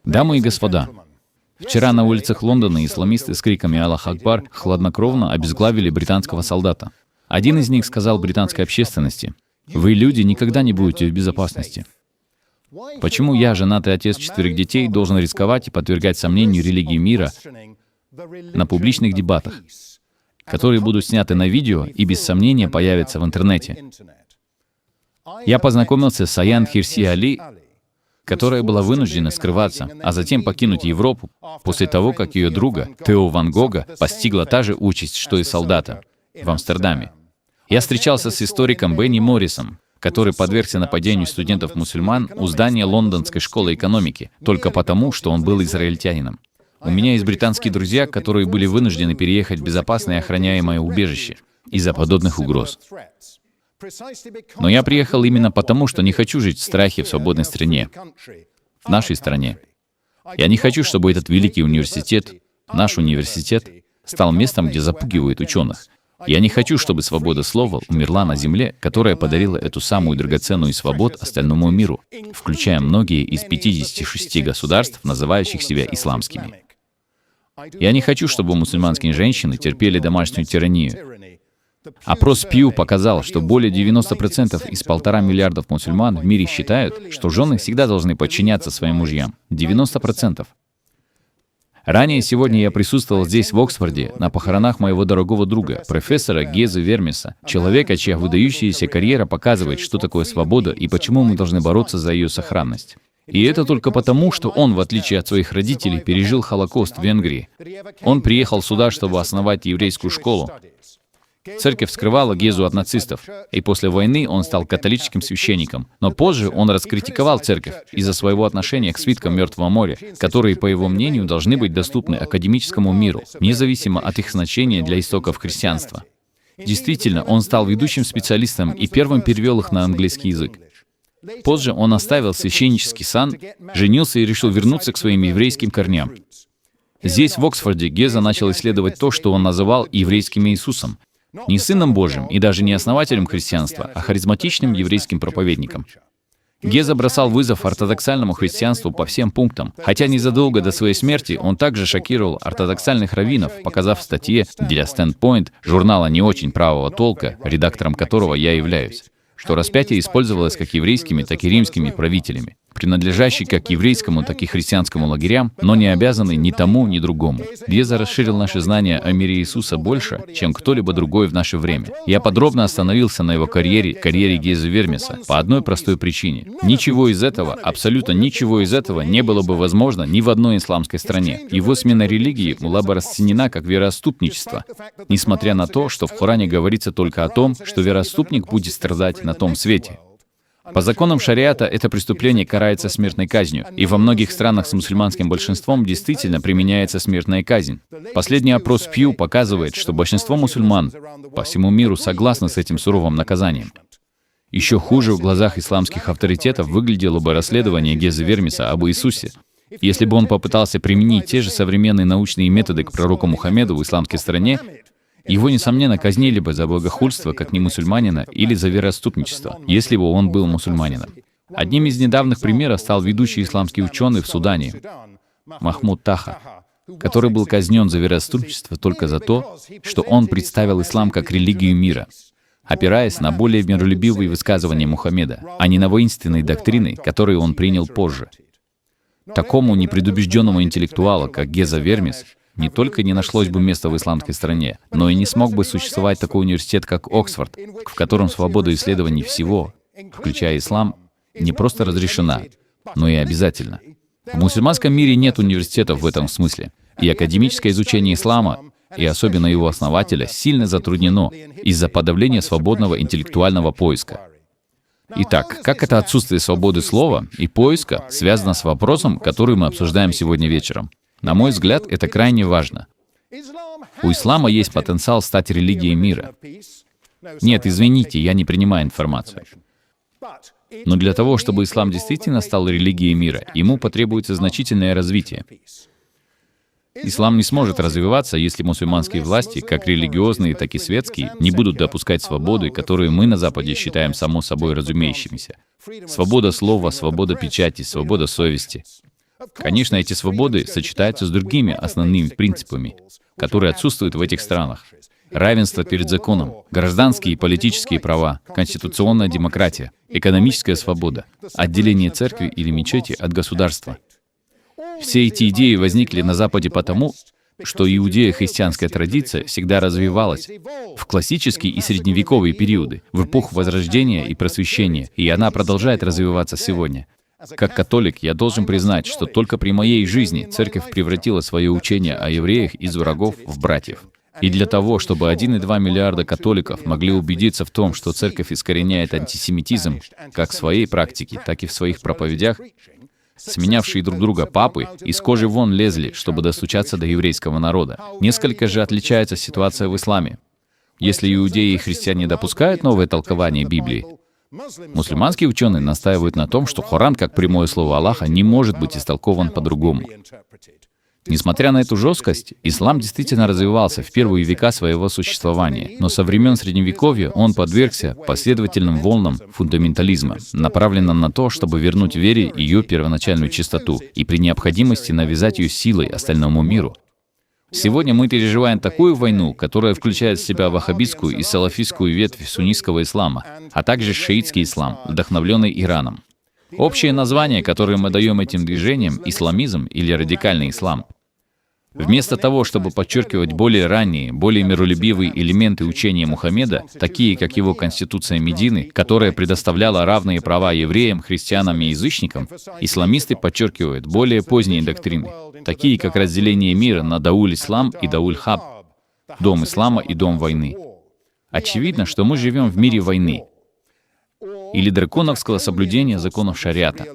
Дамы и господа, вчера на улицах Лондона исламисты с криками «Аллах Акбар» хладнокровно обезглавили британского солдата. Один из них сказал британской общественности: «Вы, люди, никогда не будете в безопасности». Почему я, женатый отец 4 детей, должен рисковать и подвергать сомнению религии мира на публичных дебатах, которые будут сняты на видео и без сомнения появятся в интернете? Я познакомился с Аян Хирси Али, которая была вынуждена скрываться, а затем покинуть Европу после того, как ее друга, Тео Ван Гога, постигла та же участь, что и солдата, в Амстердаме. Я встречался с историком Бенни Моррисом, который подвергся нападению студентов-мусульман у здания Лондонской школы экономики, только потому, что он был израильтянином. У меня есть британские друзья, которые были вынуждены переехать в безопасное и охраняемое убежище из-за подобных угроз. Но я приехал именно потому, что не хочу жить в страхе в свободной стране, в нашей стране. Я не хочу, чтобы этот великий университет, наш университет, стал местом, где запугивают ученых. Я не хочу, чтобы свобода слова умерла на земле, которая подарила эту самую драгоценную свободу остальному миру, включая многие из 56 государств, называющих себя исламскими. Я не хочу, чтобы мусульманские женщины терпели домашнюю тиранию. Опрос Пью показал, что более 90% из 1,5 миллиарда мусульман в мире считают, что жены всегда должны подчиняться своим мужьям. 90%. Ранее сегодня я присутствовал здесь, в Оксфорде, на похоронах моего дорогого друга, профессора Гезы Вермеса, человека, чья выдающаяся карьера показывает, что такое свобода и почему мы должны бороться за ее сохранность. И это только потому, что он, в отличие от своих родителей, пережил Холокост в Венгрии. Он приехал сюда, чтобы основать еврейскую школу. Церковь скрывала Гезу от нацистов, и после войны он стал католическим священником. Но позже он раскритиковал церковь из-за своего отношения к свиткам Мертвого моря, которые, по его мнению, должны быть доступны академическому миру, независимо от их значения для истоков христианства. Действительно, он стал ведущим специалистом и первым перевел их на английский язык. Позже он оставил священнический сан, женился и решил вернуться к своим еврейским корням. Здесь, в Оксфорде, Геза начал исследовать то, что он называл еврейским Иисусом. Не Сыном Божьим и даже не основателем христианства, а харизматичным еврейским проповедником. Геза бросал вызов ортодоксальному христианству по всем пунктам, хотя незадолго до своей смерти он также шокировал ортодоксальных раввинов, показав в статье для Standpoint, журнала не очень правого толка, редактором которого я являюсь, что распятие использовалось как еврейскими, так и римскими правителями, принадлежащий как еврейскому, так и христианскому лагерям, но не обязанный ни тому, ни другому. Геза расширил наши знания о мире Иисуса больше, чем кто-либо другой в наше время. Я подробно остановился на его карьере Гезы Вермеса, по одной простой причине. Ничего из этого, абсолютно ничего из этого не было бы возможно ни в одной исламской стране. Его смена религии была бы расценена как вероотступничество, несмотря на то, что в Коране говорится только о том, что вероотступник будет страдать на том свете. По законам шариата это преступление карается смертной казнью, и во многих странах с мусульманским большинством действительно применяется смертная казнь. Последний опрос Пью показывает, что большинство мусульман по всему миру согласны с этим суровым наказанием. Еще хуже в глазах исламских авторитетов выглядело бы расследование Гезы Вермеса об Иисусе, если бы он попытался применить те же современные научные методы к пророку Мухаммеду в исламской стране. Его, несомненно, казнили бы за богохульство как немусульманина или за вероотступничество, если бы он был мусульманином. Одним из недавних примеров стал ведущий исламский ученый в Судане, Махмуд Таха, который был казнен за вероотступничество только за то, что он представил ислам как религию мира, опираясь на более миролюбивые высказывания Мухаммеда, а не на воинственные доктрины, которые он принял позже. Такому непредубежденному интеллектуалу, как Геза Вермес, не только не нашлось бы места в исламской стране, но и не смог бы существовать такой университет, как Оксфорд, в котором свобода исследований всего, включая ислам, не просто разрешена, но и обязательна. В мусульманском мире нет университетов в этом смысле, и академическое изучение ислама, и особенно его основателя, сильно затруднено из-за подавления свободного интеллектуального поиска. Итак, как это отсутствие свободы слова и поиска связано с вопросом, который мы обсуждаем сегодня вечером? На мой взгляд, это крайне важно. У ислама есть потенциал стать религией мира. Нет, извините, я не принимаю информацию. Но для того, чтобы ислам действительно стал религией мира, ему потребуется значительное развитие. Ислам не сможет развиваться, если мусульманские власти, как религиозные, так и светские, не будут допускать свободы, которые мы на Западе считаем само собой разумеющимися. Свобода слова, свобода печати, свобода совести. Конечно, эти свободы сочетаются с другими основными принципами, которые отсутствуют в этих странах. Равенство перед законом, гражданские и политические права, конституционная демократия, экономическая свобода, отделение церкви или мечети от государства. Все эти идеи возникли на Западе потому, что иудео-христианская традиция всегда развивалась в классические и средневековые периоды, в эпоху Возрождения и Просвещения, и она продолжает развиваться сегодня. Как католик, я должен признать, что только при моей жизни церковь превратила свое учение о евреях из врагов в братьев. И для того, чтобы 1,2 миллиарда католиков могли убедиться в том, что церковь искореняет антисемитизм как в своей практике, так и в своих проповедях, сменявшие друг друга папы из кожи вон лезли, чтобы достучаться до еврейского народа. Несколько же отличается ситуация в исламе. Если иудеи и христиане допускают новое толкование Библии, мусульманские ученые настаивают на том, что Коран, как прямое слово Аллаха, не может быть истолкован по-другому. Несмотря на эту жесткость, ислам действительно развивался в первые века своего существования, но со времен Средневековья он подвергся последовательным волнам фундаментализма, направленным на то, чтобы вернуть вере ее первоначальную чистоту и при необходимости навязать ее силой остальному миру. Сегодня мы переживаем такую войну, которая включает в себя ваххабитскую и салафистскую ветвь суннитского ислама, а также шиитский ислам, вдохновленный Ираном. Общее название, которое мы даем этим движениям — исламизм или радикальный ислам. Вместо того, чтобы подчеркивать более ранние, более миролюбивые элементы учения Мухаммеда, такие как его Конституция Медины, которая предоставляла равные права евреям, христианам и язычникам, исламисты подчеркивают более поздние доктрины, такие как разделение мира на Дауль-Ислам и Дауль-Хаб, дом ислама и дом войны. Очевидно, что мы живем в мире войны или драконовского соблюдения законов шариата.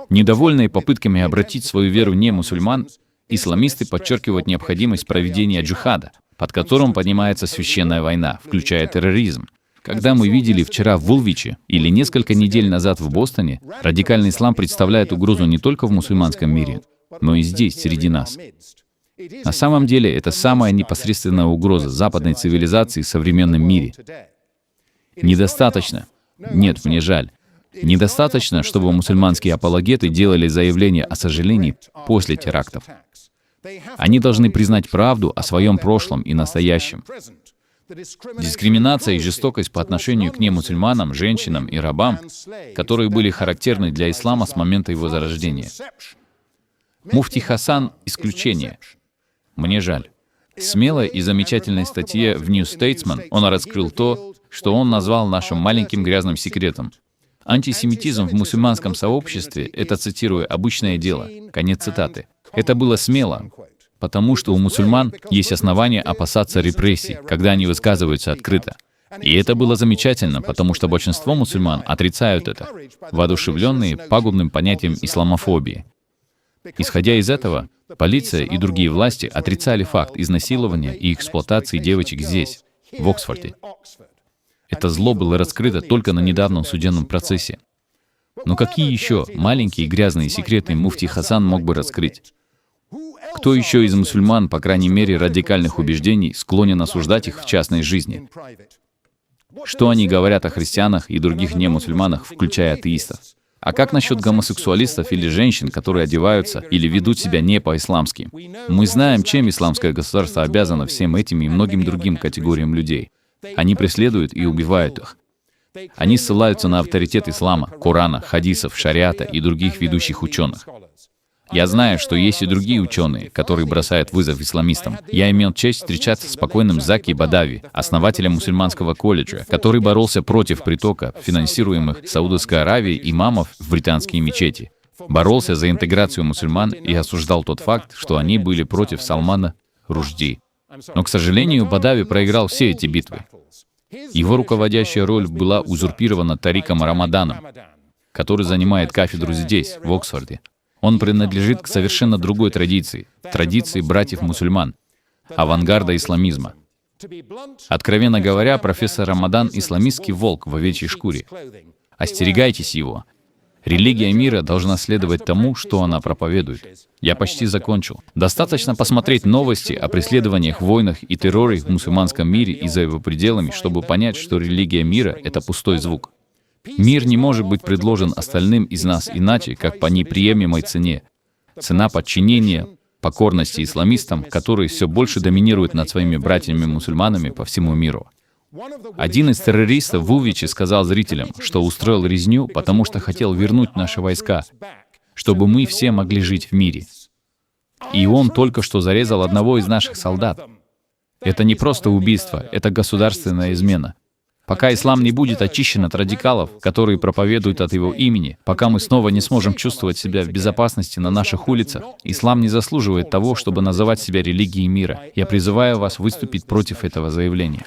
Недовольные попытками обратить свою веру не мусульман, исламисты подчеркивают необходимость проведения джихада, под которым поднимается священная война, включая терроризм. Когда мы видели вчера в Вулвиче или несколько недель назад в Бостоне, радикальный ислам представляет угрозу не только в мусульманском мире, но и здесь, среди нас. На самом деле, это самая непосредственная угроза западной цивилизации в современном мире. Недостаточно. Нет, мне жаль. Недостаточно, чтобы мусульманские апологеты делали заявление о сожалении после терактов. Они должны признать правду о своем прошлом и настоящем. Дискриминация и жестокость по отношению к немусульманам, женщинам и рабам, которые были характерны для ислама с момента его зарождения. Муфти Хасан — исключение. Мне жаль. В смелой и замечательной статье в New Statesman он раскрыл то, что он назвал нашим маленьким грязным секретом. Антисемитизм в мусульманском сообществе — это, цитирую, «обычное дело». Конец цитаты. Это было смело, потому что у мусульман есть основания опасаться репрессий, когда они высказываются открыто. И это было замечательно, потому что большинство мусульман отрицают это, воодушевленные пагубным понятием исламофобии. Исходя из этого, полиция и другие власти отрицали факт изнасилования и эксплуатации девочек здесь, в Оксфорде. Это зло было раскрыто только на недавнем судебном процессе. Но какие еще маленькие грязные секреты муфти Хасан мог бы раскрыть? Кто еще из мусульман, по крайней мере, радикальных убеждений, склонен осуждать их в частной жизни? Что они говорят о христианах и других немусульманах, включая атеистов? А как насчет гомосексуалистов или женщин, которые одеваются или ведут себя не по-исламски? Мы знаем, чем исламское государство обязано всем этим и многим другим категориям людей. Они преследуют и убивают их. Они ссылаются на авторитет ислама, Корана, хадисов, шариата и других ведущих ученых. Я знаю, что есть и другие ученые, которые бросают вызов исламистам. Я имел честь встречаться с покойным Заки Бадави, основателем мусульманского колледжа, который боролся против притока финансируемых Саудовской Аравией имамов в британские мечети. Боролся за интеграцию мусульман и осуждал тот факт, что они были против Салмана Рушди. Но, к сожалению, Бадави проиграл все эти битвы. Его руководящая роль была узурпирована Тариком Рамаданом, который занимает кафедру здесь, в Оксфорде. Он принадлежит к совершенно другой традиции, традиции братьев-мусульман, авангарда исламизма. Откровенно говоря, профессор Рамадан — исламистский волк в овечьей шкуре. Остерегайтесь его. Религия мира должна следовать тому, что она проповедует. Я почти закончил. Достаточно посмотреть новости о преследованиях, войнах и терроре в мусульманском мире и за его пределами, чтобы понять, что религия мира — это пустой звук. Мир не может быть предложен остальным из нас иначе, как по неприемлемой цене. Цена подчинения, покорности исламистам, которые все больше доминируют над своими братьями-мусульманами по всему миру. Один из террористов в Увиче сказал зрителям, что устроил резню, потому что хотел вернуть наши войска, чтобы мы все могли жить в мире. И он только что зарезал одного из наших солдат. Это не просто убийство, это государственная измена. Пока ислам не будет очищен от радикалов, которые проповедуют от его имени, пока мы снова не сможем чувствовать себя в безопасности на наших улицах, ислам не заслуживает того, чтобы называть себя религией мира. Я призываю вас выступить против этого заявления.